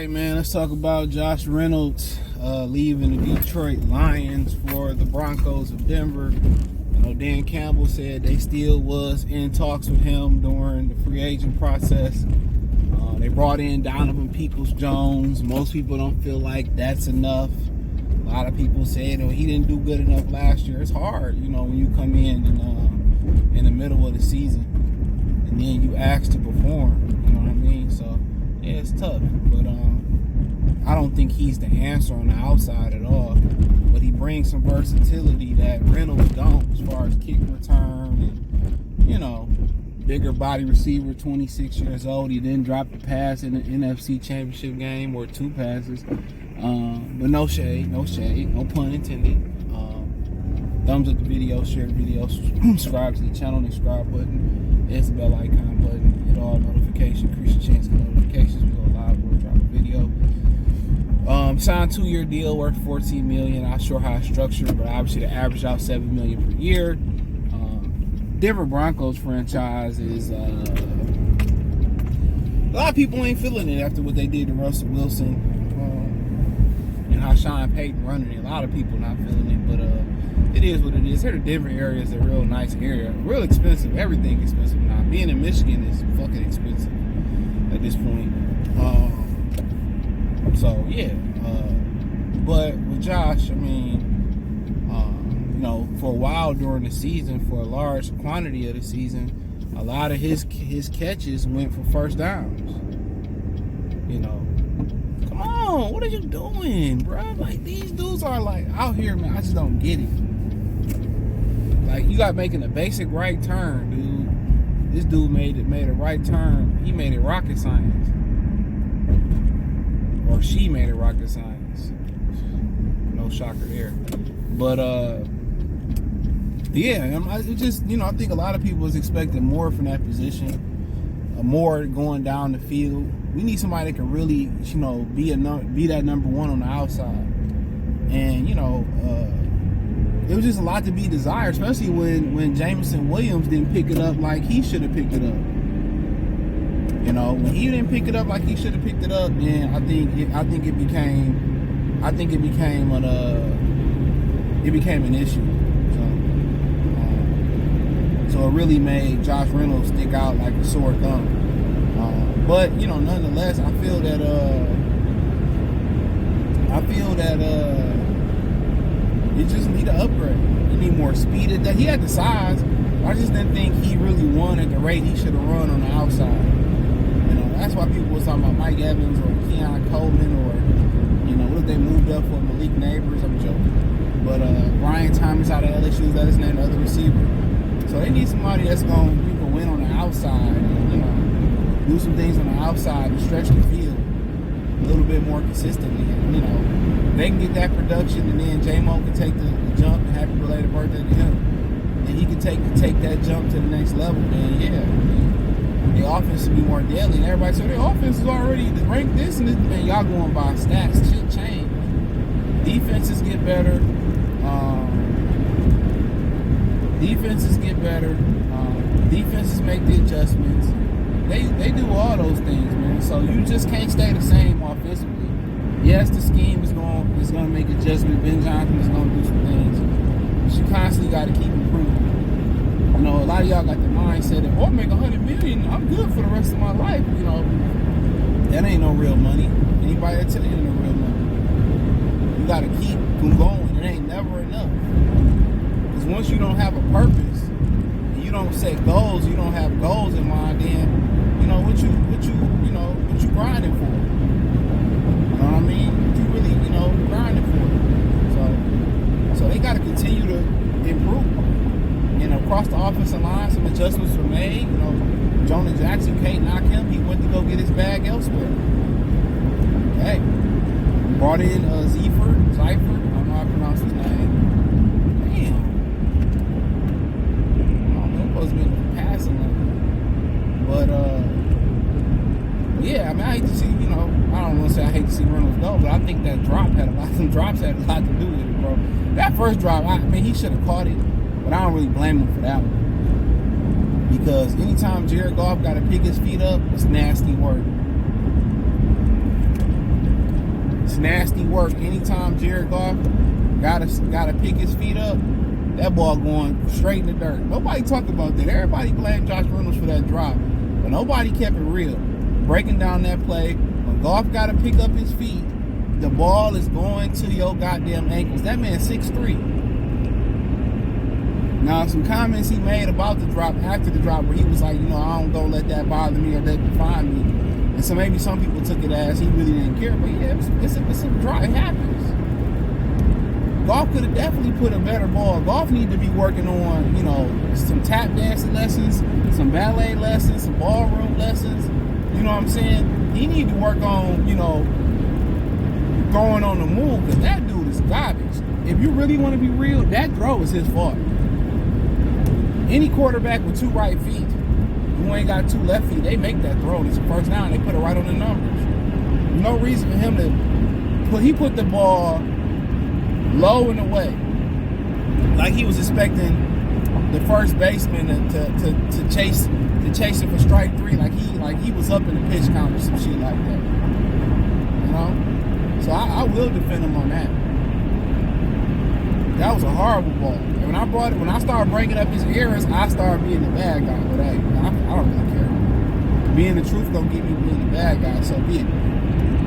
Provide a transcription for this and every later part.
right, man, let's talk about Josh Reynolds leaving the Detroit Lions for the Broncos of Denver. I know Dan Campbell said they still was in talks with him during the free agent process. They brought in Donovan Peoples-Jones. Most people don't feel like that's enough. A lot of people said, he didn't do good enough last year. It's hard, when you come in the middle of the season and then you ask to perform. You know what I mean? So, yeah, it's tough. But I don't think he's the answer on the outside at all. But he brings some versatility that Reynolds don't, as far as kick return and, bigger body receiver, 26 years old. He didn't drop the pass in the NFC Championship game, or 2 passes. But no shade, no pun intended. Thumbs up the video, share the video, subscribe to the channel, the subscribe button, hit the bell icon button, hit all notifications, increase your chance of notifications. We go live or drop a video. Signed 2-year deal worth $14 million. Not sure how it's structured, but obviously they average out $7 million per year. Denver Broncos franchise is a lot of people ain't feeling it after what they did to Russell Wilson and how Sean Payton running it. A lot of people not feeling it, but it is what it is. Here, the Denver area is a real nice area, real expensive. Everything expensive now. Being in Michigan is fucking expensive at this point. So yeah, but with Josh, for a while during the season, for a large quantity of the season, a lot of his catches went for first downs. Come on, what are you doing, bro? Like, these dudes are like out here, man. I just don't get it. Like, you got making a basic right turn, dude. This dude made a right turn. He made it rocket science, or she made it rocket science. No shocker there, but yeah, it just, I think a lot of people was expecting more from that position, more going down the field. We need somebody that can really, be that number one on the outside. And, it was just a lot to be desired, especially when Jameson Williams didn't pick it up like he should have picked it up. When he didn't pick it up like he should have picked it up, then I think it became an issue. So it really made Josh Reynolds stick out like a sore thumb. But nonetheless, I feel that he just need an upgrade. He need more speed. That he had the size. I just didn't think he really won at the rate he should have run on the outside. That's why people was talking about Mike Evans or Keon Coleman, or what if they moved up for Malik Neighbors? I'm joking. But Brian Thomas out of LSU, is that his name, the other receiver. So they need somebody that's going to win on the outside, and, do some things on the outside and stretch the field a little bit more consistently. And, they can get that production, and then J-Mo can take the jump, and happy belated birthday to him. And he can take that jump to the next level. And yeah, the offense will be more deadly. And everybody said their offense is already ranked this and this. Man, y'all going by stats. Shit change. Defenses get better. Defenses make the adjustments. They do all those things, man. So you just can't stay the same offensively. Yes, the scheme is going to make adjustments. Ben Johnson is going to do some things. But you constantly got to keep improving. A lot of y'all got the mindset that, make $100 million, I'm good for the rest of my life. That ain't no real money. Anybody that tell you ain't no real money. You got to keep them going. It ain't never enough. Because once you don't have a purpose, and you don't set goals, you don't have goals in mind, then what you grinding for? You know what I mean? What you really, grinding for? So they got to continue to improve. And across the offensive line, some adjustments were made. Jonah Jackson can't knock him. He went to go get his bag elsewhere. Okay. Brought in Zephyr. I don't know how to pronounce his name. Damn. I don't know, supposed to be passing him. But yeah, I hate to see, I don't want to say I hate to see Reynolds go, but I think that drops had a lot to do with it, bro. That first drop, he should have caught it, but I don't really blame him for that one. Because anytime Jared Goff got to pick his feet up, it's nasty work. nasty work. Anytime Jared Goff gotta pick his feet up, that ball going straight in the dirt. Nobody talked about that. Everybody blamed Josh Reynolds for that drop, but nobody kept it real. Breaking down that play, when Goff gotta pick up his feet, the ball is going to your goddamn ankles. That man 6'3". Now, some comments he made about the drop, after the drop, where he was like, I don't go let that bother me or that define me. And so maybe some people took it as he really didn't care. But yeah, it's a drop. It happens. Goff could have definitely put a better ball. Goff need to be working on, some tap dancing lessons, some ballet lessons, some ballroom lessons. You know what I'm saying? He need to work on, going on the move, because that dude is garbage. If you really want to be real, that throw is his fault. Any quarterback with 2 right feet who ain't got 2 left feet, they make that throw. It's a first down. They put it right on the numbers. No reason for him to he put the ball low and away, like he was expecting the first baseman to chase it for strike 3, like he was up in the pitch count or some shit like that. So I will defend him on that. That was a horrible ball. And when I started bringing up his errors, I started being the bad guy. But hey, I don't really care. Being the truth don't get me being the bad guy. So be it.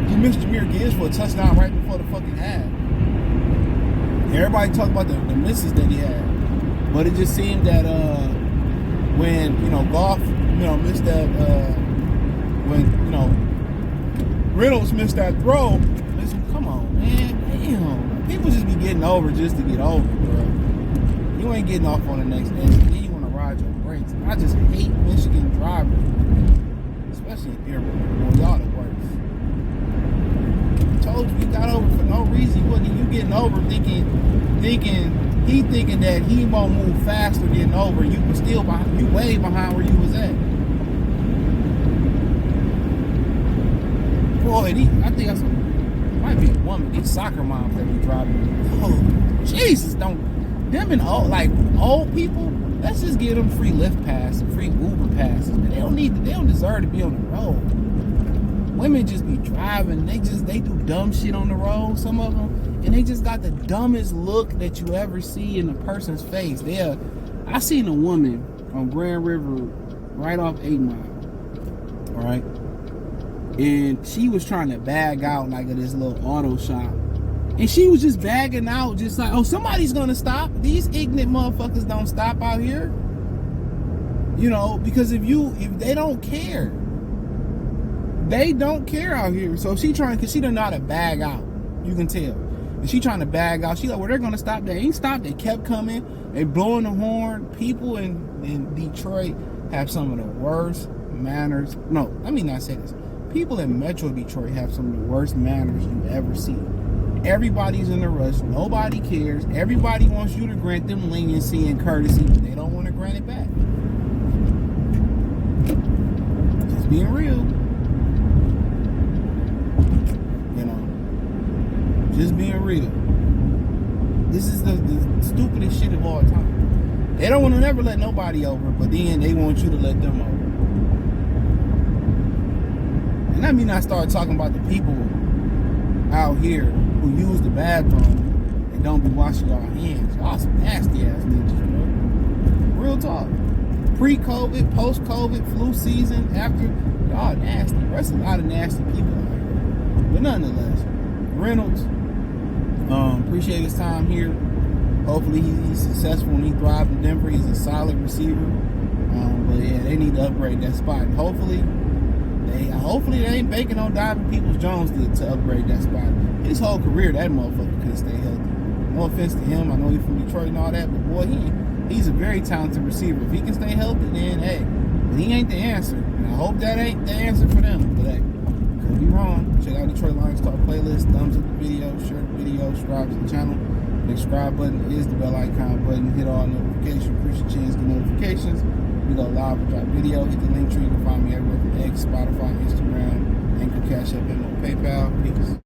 He missed Jahmyr Gibbs for a touchdown right before the fucking half. Everybody talked about the misses that he had, but it just seemed that when Goff missed that when Reynolds missed that throw. Listen, come on, man, damn. People just be getting over just to get over, bro. You ain't getting off on the next exit. Then you want to ride your brakes. I just hate Michigan drivers, especially in airport. Boy, y'all the worst. I told you got over for no reason. You getting over thinking that he won't move faster getting over. You were still behind. You way behind where you was at. Boy, I think that's might be a woman. These soccer moms that be driving. Oh, Jesus, don't. Them and old people, let's just give them free Lyft pass and free Uber passes. They don't deserve to be on the road. Women just be driving. They do dumb shit on the road, some of them, and they just got the dumbest look that you ever see in a person's face. I seen a woman on Grand River right off 8 Mile, all right? And she was trying to bag out like at this little auto shop. And she was just bagging out, just like, oh, somebody's gonna stop. These ignorant motherfuckers don't stop out here. Because if they don't care. They don't care out here. So she trying, because she don't know how to bag out. You can tell. And she trying to bag out. She like, well, they're gonna stop. They ain't stopped. They kept coming. They blowing the horn. People in Detroit have some of the worst manners. No, let me not say this. People in Metro Detroit have some of the worst manners you ever see. Everybody's in a rush. Nobody cares. Everybody wants you to grant them leniency and courtesy, but they don't want to grant it back. Just being real. Just being real. This is the stupidest shit of all time. They don't want to never let nobody over, but then they want you to let them over. And I mean, I start talking about the people out here who use the bathroom and don't be washing y'all hands. Y'all some nasty ass niggas, bro. Real talk. Pre-COVID, post-COVID, flu season, after, y'all nasty. There's a lot of nasty people out here. But nonetheless, Reynolds, appreciate his time here. Hopefully he's successful and he thrives in Denver. He's a solid receiver. But yeah, they need to upgrade that spot. And hopefully they ain't banking on Donovan Peoples-Jones to upgrade that spot. His whole career, that motherfucker couldn't stay healthy. No offense to him, I know he's from Detroit and all that, but boy, he's a very talented receiver. If he can stay healthy, then hey, but he ain't the answer. And I hope that ain't the answer for them. But hey, could be wrong. Check out Detroit Lions Talk playlist. Thumbs up the video, share the video, subscribe to the channel. The subscribe button is the bell icon button. Hit all notifications. Push your chance to get notifications. We go live and drop video. Hit the link tree. You can find me everywhere from X, Spotify, Instagram, Anchor, Cash App, Venmo, PayPal. Peace.